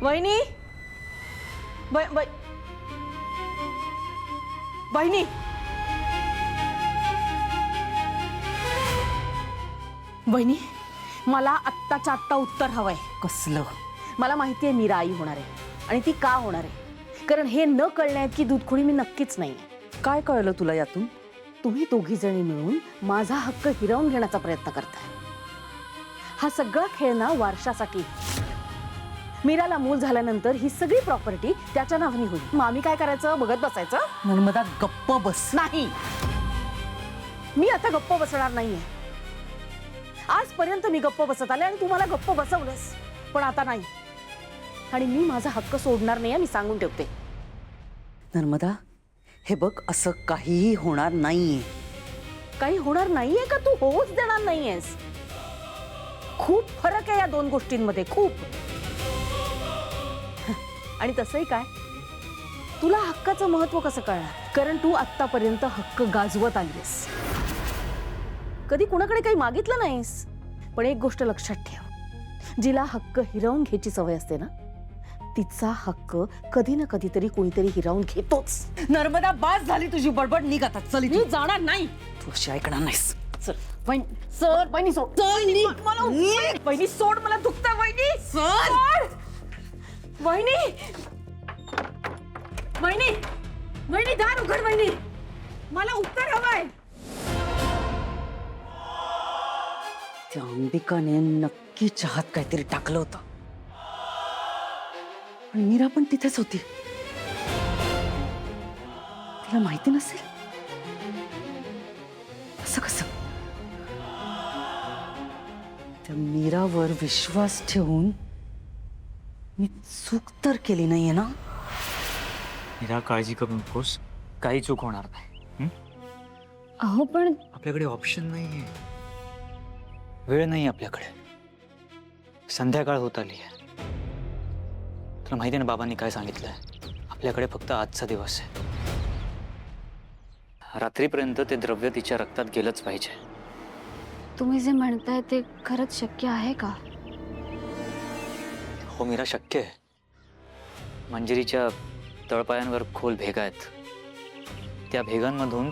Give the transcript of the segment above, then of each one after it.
वहिनी, वहिनी, वहिनी, मला आत्ताच्या आत्ता उत्तर हवंय. कसलं? मला माहिती आहे मीरा आई होणार आहे आणि ती का होणार आहे, कारण हे न कळण्याइतकी दूधखोडी मी नक्कीच नाही. काय कळलं तुला यातून? तुम्ही दोघी जणी मिळून माझा हक्क हिरावून घेण्याचा प्रयत्न करताय. हा सगळा खेळ ना वारशासाठी. मीराला मूल झाल्यानंतर ही सगळी प्रॉपर्टी त्याच्या नावाने होईल. मग आम्ही काय करायचं? बघत बसायचं? नर्मदा गप्प बस. नाही, मी आता गप्प बसणार नाहीये. आजपर्यंत मी गप्प बसत आले आणि तुम्हाला गप्प बसवलंस, पण आता नाही. आणि मी माझा हक्क सोडणार नाही, मी सांगून ठेवते. नर्मदा, हे बघ, असं काहीही होणार नाहीये. काही होणार नाहीये का? तू होऊच देणार नाहीयेस. खूप फरक आहे या दोन गोष्टींमध्ये, खूप. आणि तसंही काय, तुला हक्काचं महत्व कसं कळणार? कारण तू आत्तापर्यंत हक्क गाजवत आलीस, कधी कुणाकडे काही मागितलं नाहीस. पण एक गोष्ट लक्षात ठेव, जिला हक्क हिरावून घ्यायची सवय असते ना, तिचा हक्क कधी ना कधीतरी कोणीतरी हिरावून घेतोच. नर्मदा, बास झाली तुझी बडबड. निघ आता, चल इथून. मी जाणार नाही. तू अशी ऐकणार नाहीस. चल वहिनी, सर वहिनी सोड. मला वहिनी सोड, मला दुखतं वहिनी. सोड वहिनी. वहिनी, वहिनी दार उघड. वहिनी, मला उत्तर हवंय. त्या अंबिकाने नक्की चहात काहीतरी टाकलं होतं. पण मीरा पण तिथेच होती. तिला माहिती नसेल? असं कसं? त्या मीरावर विश्वास ठेवून मी चूक तर केली नाहीये ना? मीरा, काळजी करू नकोस, काही चूक होणार नाही. अहो पण आपल्याकडे ऑप्शन नाहीये, वेळ नाही आपल्याकडे. संध्याकाळ होत आली आहे. तुला माहिती ना बाबांनी काय सांगितलंय? आपल्याकडे फक्त आजचा दिवस आहे. रात्रीपर्यंत ते द्रव्य तिच्या रक्तात गेलंच पाहिजे. तुम्ही जे म्हणताय ते खरंच शक्य आहे का? हो मीरा, शक्य आहे. मंजिरीच्या तळपायांवर खोल भेगा आहेत. त्या भेगांमधून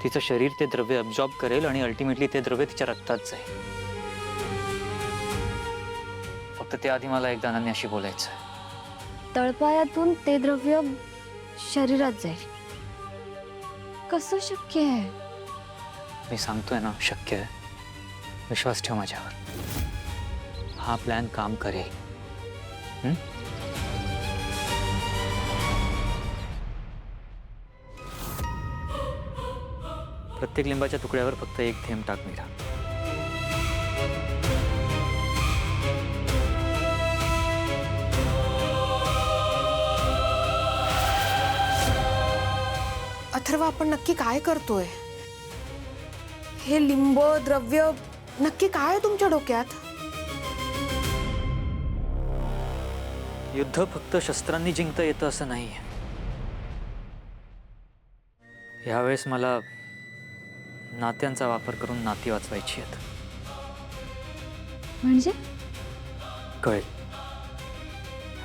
तिचं शरीर ते द्रव्य अब्झॉर्ब करेल आणि अल्टिमेटली ते द्रव्य तिच्या रक्तात जाईल. फक्त त्याआधी मला एकदा अनन्याशी बोलायचं आहे. तळपायातून ते द्रव्य शरीरात जाईल, कसं शक्य आहे? मी सांगतोय ना, शक्य आहे. विश्वास ठेव माझ्यावर. हा प्लॅन काम करेल. प्रत्येक लिंबाच्या तुकड्यावर फक्त एक थेंब टाक मीरा. अथर्व, आपण नक्की काय करतोय? हे लिंब द्रव्य नक्की काय आहे तुमच्या डोक्यात? युद्ध फक्त शस्त्रांनी जिंकता येतं असं नाही. यावेळेस मला नात्यांचा वापर करून नाती वाचवायची आहेत. म्हणजे कळेल,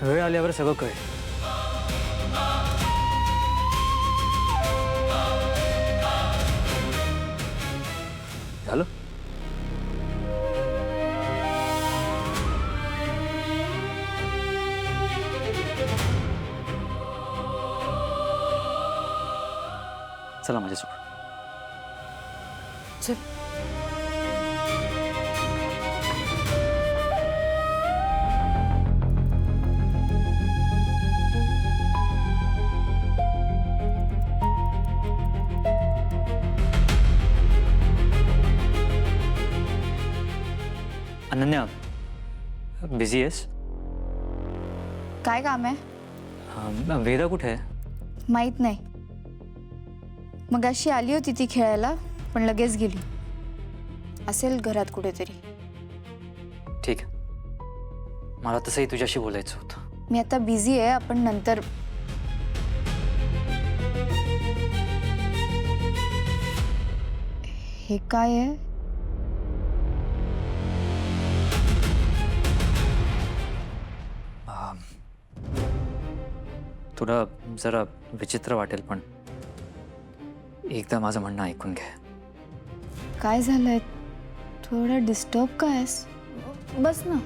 वेळ आल्यावर सगळं कळेल. झालं? चला माझ्यासोबत. चल. अनन्या, बिझी आहेस? काय काम आहे? वेदा कुठे आहे? माहित नाही. मग अशी आली होती ती खेळायला, पण लगेच गेली. असेल घरात कुठेतरी. ठीक आहे, मला तसंही तुझ्याशी बोलायचं होतं. मी आता बिझी आहे, आपण नंतर. हे काय आहे? तुला जरा विचित्र वाटेल पण एकदा माझं म्हणणं ऐकून घे. काय झालंय? थोडा डिस्टर्ब काय आहेस? बस ना.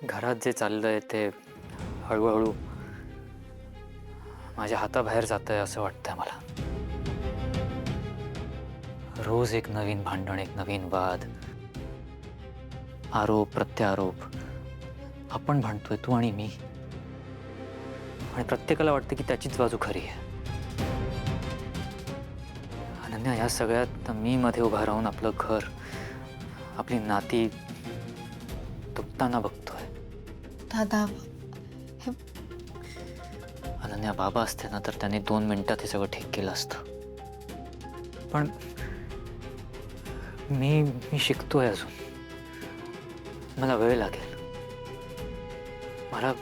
घरात जे चाललंय ते हळूहळू माझ्या हाताबाहेर जात आहे असं वाटतंय मला. रोज एक नवीन भांडण, एक नवीन वाद, आरोप प्रत्यारोप. आपण भांडतोय तू आणि मी, आणि प्रत्येकाला वाटतं की त्याचीच बाजू खरी आहे. अनन्या, या सगळ्यात मी मध्ये उभा राहून आपलं घर, आपली नाती तुटताना बघतोय. दादा, अनन्या, बाबा असते ना तर त्यांनी 2 मिनिटात हे सगळं ठीक केलं असतं. पण मी शिकतोय अजून. मला वेळ लागेल. मला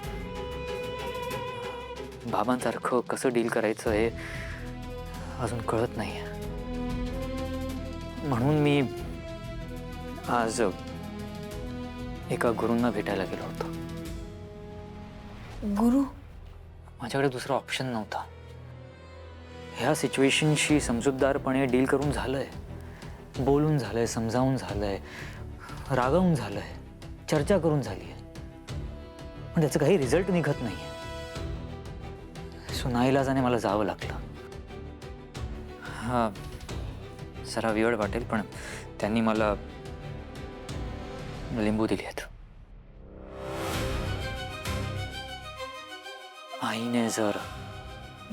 बाबांसारखं कसं डील करायचं हे अजून कळत नाहीये. म्हणून मी आज एका गुरूंना भेटायला गेलो होतो. गुरु? माझ्याकडे दुसरा ऑप्शन नव्हता. ह्या सिच्युएशनशी समजूतदारपणे डील करून झालंय, बोलून झालंय, समजावून झालंय, रागावून झालंय, चर्चा करून झाली आहे, पण त्याचं काही रिझल्ट निघत नाहीये. सो नाईलाजाने मला जावं लागलं. हा जरा वियर्ड वाटेल पण त्यांनी मला लिंबू दिली आहेत. आईने जर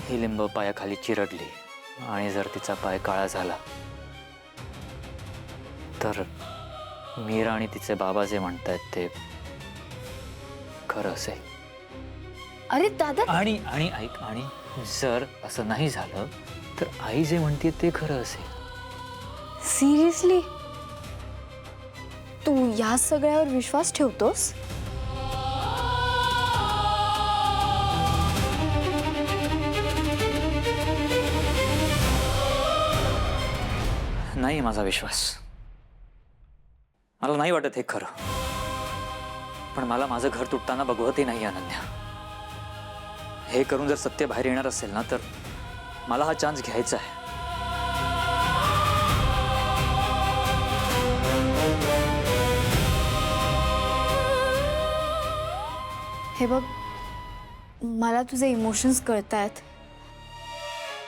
ही लिंब पायाखाली चिरडली आणि जर तिचा पाय काळा झाला तर मीरा आणि तिचे बाबा जे म्हणतायत ते खरं असेल. अरे दादा, आणि आणि ऐक, आणि जर असं नाही झालं तर आई जे म्हणते ते खरं असेल. सिरियसली तू या सगळ्यावर विश्वास ठेवतोस? नाही माझा विश्वास. मला नाही वाटत हे खरं. पण मला माझं घर तुटताना बघवतही नाही अनन्या. हे करून जर सत्य बाहेर येणार असेल ना तर मला हा चान्स घ्यायचा आहे. हे बघ, मला तुझे इमोशन्स कळतायत,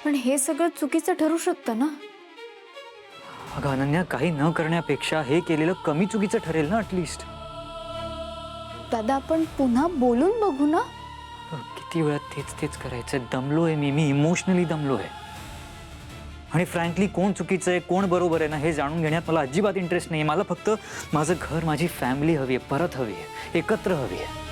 पण हे सगळं चुकीचं ठरू शकतं ना. अगं अनन्या, काही न करण्यापेक्षा हे केलेलं कमी चुकीचं ठरेल ना ॲटलिस्ट. दादा, आपण पुन्हा बोलून बघू ना. किती वेळात तेच तेच करायचं. दमलोय मी इमोशनली दमलोय. आणि फ्रँकली कोण चुकीचं आहे कोण बरोबर आहे ना हे जाणून घेण्यात मला अजिबात इंटरेस्ट नाही. मला फक्त माझं घर, माझी फॅमिली हवी आहे, परत हवी आहे, एकत्र हवी आहे.